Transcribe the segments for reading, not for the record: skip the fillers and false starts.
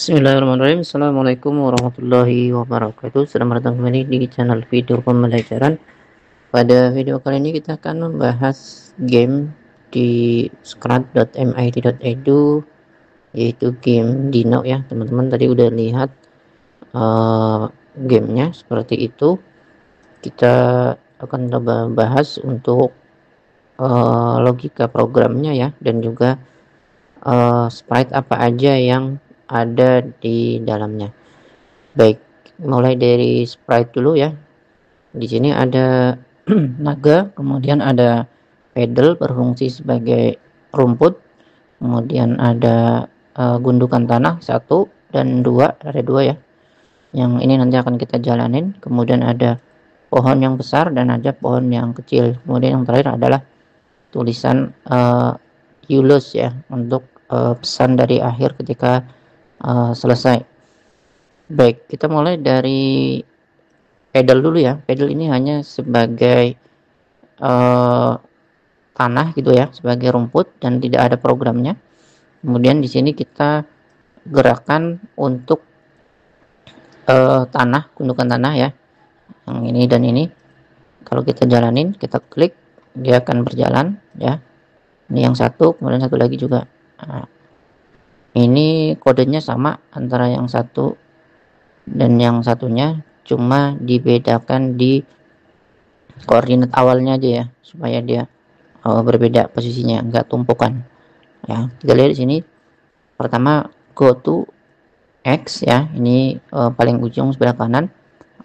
Bismillahirrahmanirrahim. Assalamualaikum warahmatullahi wabarakatuh. Selamat datang kembali di channel video pembelajaran. Pada video kali ini kita akan membahas game di scratch.mit.edu, yaitu game Dino ya teman-teman. Tadi udah lihat gamenya seperti itu. Kita akan coba bahas untuk logika programnya ya, dan juga sprite apa aja yang ada di dalamnya. Baik, mulai dari sprite dulu ya. Di sini ada naga, kemudian ada pedal berfungsi sebagai rumput, kemudian ada gundukan tanah 1 dan 2, ada 2 ya. Yang ini nanti akan kita jalanin. Kemudian ada pohon yang besar dan ada pohon yang kecil. Kemudian yang terakhir adalah tulisan Yulos ya, untuk pesan dari akhir ketika selesai. Baik, kita mulai dari pedal dulu ya. Pedal ini hanya sebagai tanah gitu ya, sebagai rumput dan tidak ada programnya. Kemudian di sini kita gerakan untuk tanah, gundukan tanah ya, yang ini dan ini. Kalau kita jalanin, kita klik, dia akan berjalan ya. Ini yang satu, kemudian satu lagi juga. Nah, ini kodenya sama antara yang satu dan yang satunya, cuma dibedakan di koordinat awalnya aja ya, supaya dia berbeda posisinya, enggak tumpukan ya. Kita lihat di sini, pertama go to X ya, ini paling ujung sebelah kanan,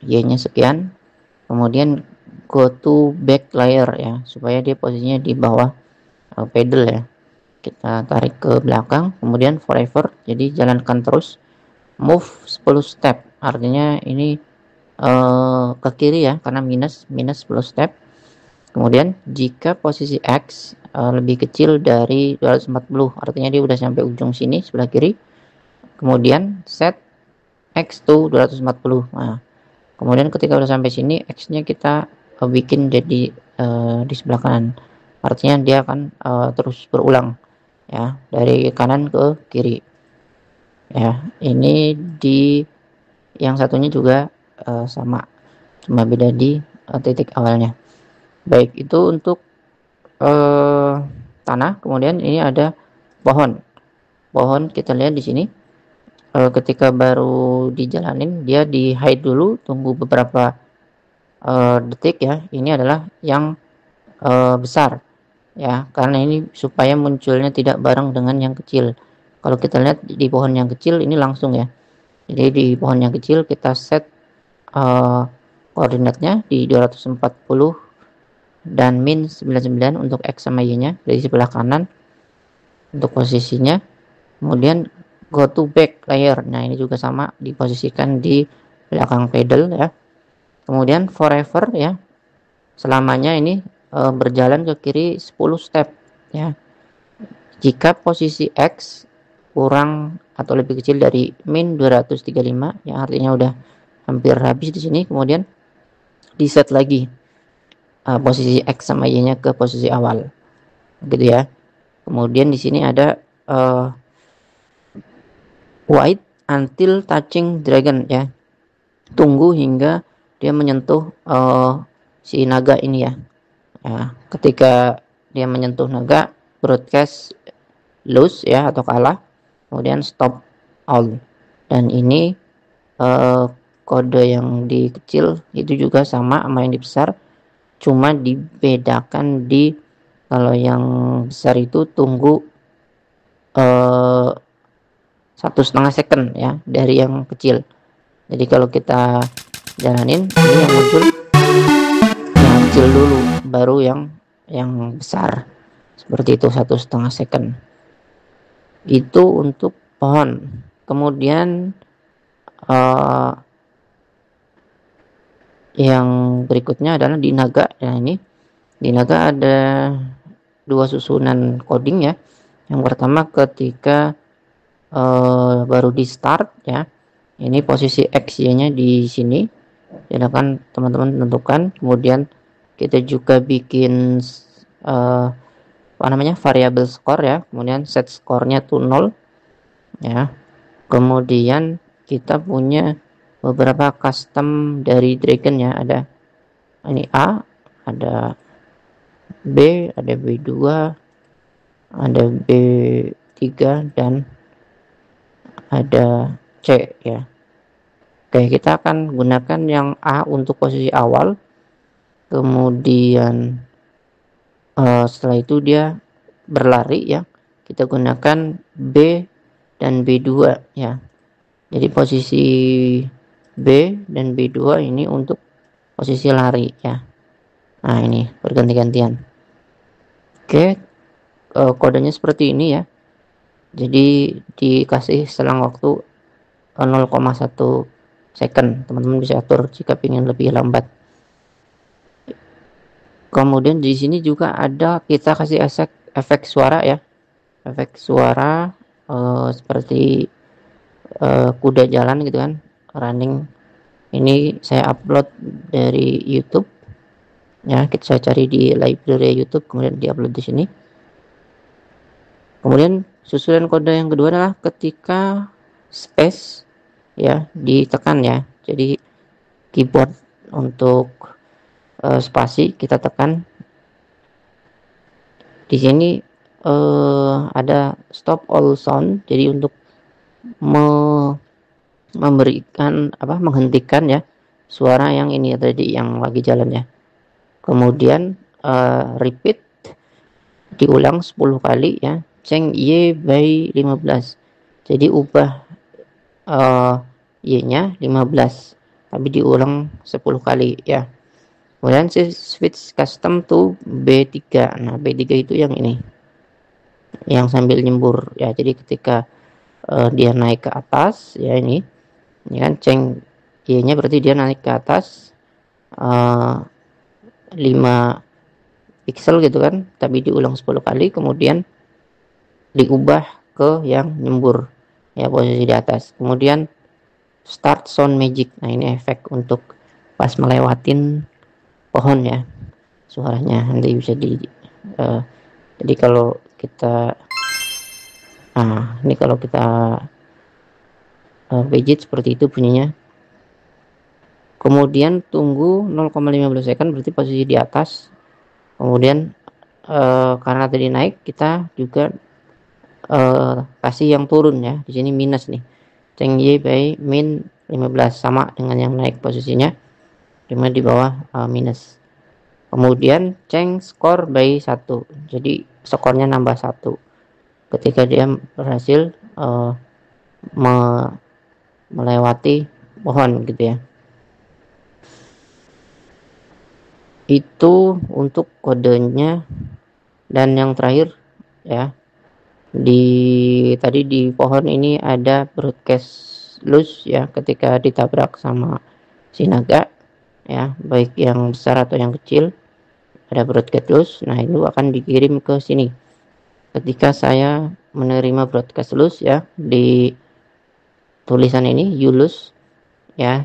Y-nya sekian. Kemudian go to back layer ya, supaya dia posisinya di bawah pedal ya. Kita tarik ke belakang, kemudian forever, jadi jalankan terus. Move 10 step, artinya ini ke kiri ya, karena minus 10 step. Kemudian jika posisi X lebih kecil dari 240, artinya dia udah sampai ujung sini sebelah kiri. Kemudian set X to 240. Nah, kemudian ketika udah sampai sini, X-nya kita bikin jadi di sebelah kanan. Artinya dia akan terus berulang ya, dari kanan ke kiri ya. Ini di yang satunya juga sama, cuma beda di titik awalnya. Baik, itu untuk tanah. Kemudian ini ada pohon. Kita lihat di sini, ketika baru dijalanin dia di hide dulu, tunggu beberapa detik ya. Ini adalah yang besar ya, karena ini supaya munculnya tidak bareng dengan yang kecil. Kalau kita lihat di pohon yang kecil ini langsung ya, jadi di pohon yang kecil kita set koordinatnya di 240 dan min 99 untuk X sama Y nya dari sebelah kanan untuk posisinya. Kemudian go to back layer, nah ini juga sama, diposisikan di belakang pedal ya. Kemudian forever ya, selamanya ini berjalan ke kiri 10 step ya. Jika posisi X kurang atau lebih kecil dari min 235, yang artinya udah hampir habis di sini, kemudian di set lagi posisi X sama Y-nya ke posisi awal, gitu ya. Kemudian di sini ada wait until touching dragon ya, tunggu hingga dia menyentuh si naga ini ya. Ketika dia menyentuh naga, broadcast lose ya, atau kalah. Kemudian stop all, dan ini kode yang di kecil itu juga sama yang di besar, cuma dibedakan di kalau yang besar itu tunggu 1,5 second ya dari yang kecil. Jadi kalau kita jalanin, ini yang muncul yang kecil dulu, baru yang besar, seperti itu, 1,5 second. Itu untuk pohon. Kemudian yang berikutnya adalah di naga. Nah, ini di naga ada 2 susunan coding ya. Yang pertama ketika baru di start ya, ini posisi X Y nya di sini, silakan teman-teman tentukan. Kemudian kita juga bikin variabel skor ya, kemudian set skornya to 0 ya. Kemudian kita punya beberapa custom dari Dragon ya, ada ini A, ada B, ada B2, ada B3, dan ada C ya. Oke, kita akan gunakan yang A untuk posisi awal. Kemudian setelah itu dia berlari ya, kita gunakan B dan B2 ya. Jadi posisi B dan B2 ini untuk posisi lari ya. Nah, ini berganti-gantian. Oke, kodenya seperti ini ya. Jadi dikasih selang waktu 0,1 second. Teman-teman bisa atur jika ingin lebih lambat. Kemudian di sini juga ada, kita kasih efek suara ya, efek suara seperti kuda jalan gitu kan, running. Ini saya upload dari YouTube ya, kita cari di library YouTube kemudian diupload di sini. Kemudian susunan kode yang kedua adalah ketika space ya ditekan ya, jadi keyboard untuk spasi kita tekan. Di sini ada stop all sound, jadi untuk memberikan menghentikan ya suara yang ini tadi yang lagi jalan ya. Kemudian repeat diulang 10 kali ya, ceng y by 15, jadi ubah y nya 15 tapi diulang 10 kali ya. Kemudian switch custom to B3. Nah, B3 itu yang ini, yang sambil nyembur ya. Jadi ketika dia naik ke atas ya, ini kan ceng Y nya berarti dia naik ke atas 5 pixel gitu kan, tapi diulang 10 kali kemudian diubah ke yang nyembur ya, posisi di atas. Kemudian start sound magic. Nah, ini efek untuk pas melewatin pohon ya, suaranya nanti bisa jadi kalau kita ini kalau kita pijit seperti itu bunyinya. Kemudian tunggu 0,15 second berarti posisi di atas. Kemudian karena tadi naik, kita juga kasih yang turun ya, di sini minus nih, ceng y by min 15 sama dengan yang naik posisinya, cuma di bawah minus. Kemudian ceng skor by 1, jadi skornya nambah 1 ketika dia berhasil melewati pohon gitu ya. Itu untuk kodenya. Dan yang terakhir ya, tadi di pohon ini ada broadcast loose ya, ketika ditabrak sama si naga ya, baik yang besar atau yang kecil, ada broadcast loose. Nah, itu akan dikirim ke sini. Ketika saya menerima broadcast loose ya, di tulisan ini you lose ya,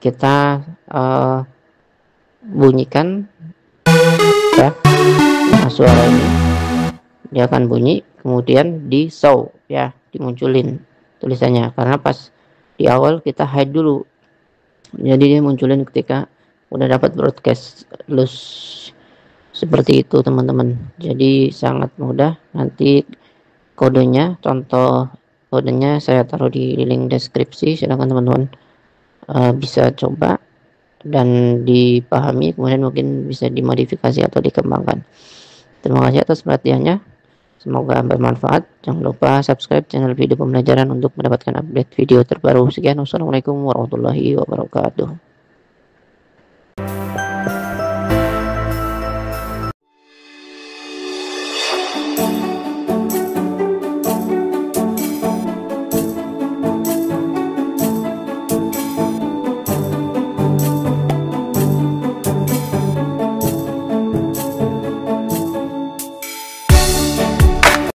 kita bunyikan ya. Nah, suara ini dia akan bunyi, kemudian di show ya, dimunculin tulisannya, karena pas di awal kita hide dulu, jadi dia munculin ketika udah dapat broadcast loose. Seperti itu teman-teman, jadi sangat mudah. Nanti kodenya, contoh kodenya saya taruh di link deskripsi, silahkan teman-teman bisa coba dan dipahami, kemudian mungkin bisa dimodifikasi atau dikembangkan. Terima kasih atas perhatiannya, semoga bermanfaat. Jangan lupa subscribe channel video pembelajaran untuk mendapatkan update video terbaru. Sekian, wassalamualaikum warahmatullahi wabarakatuh.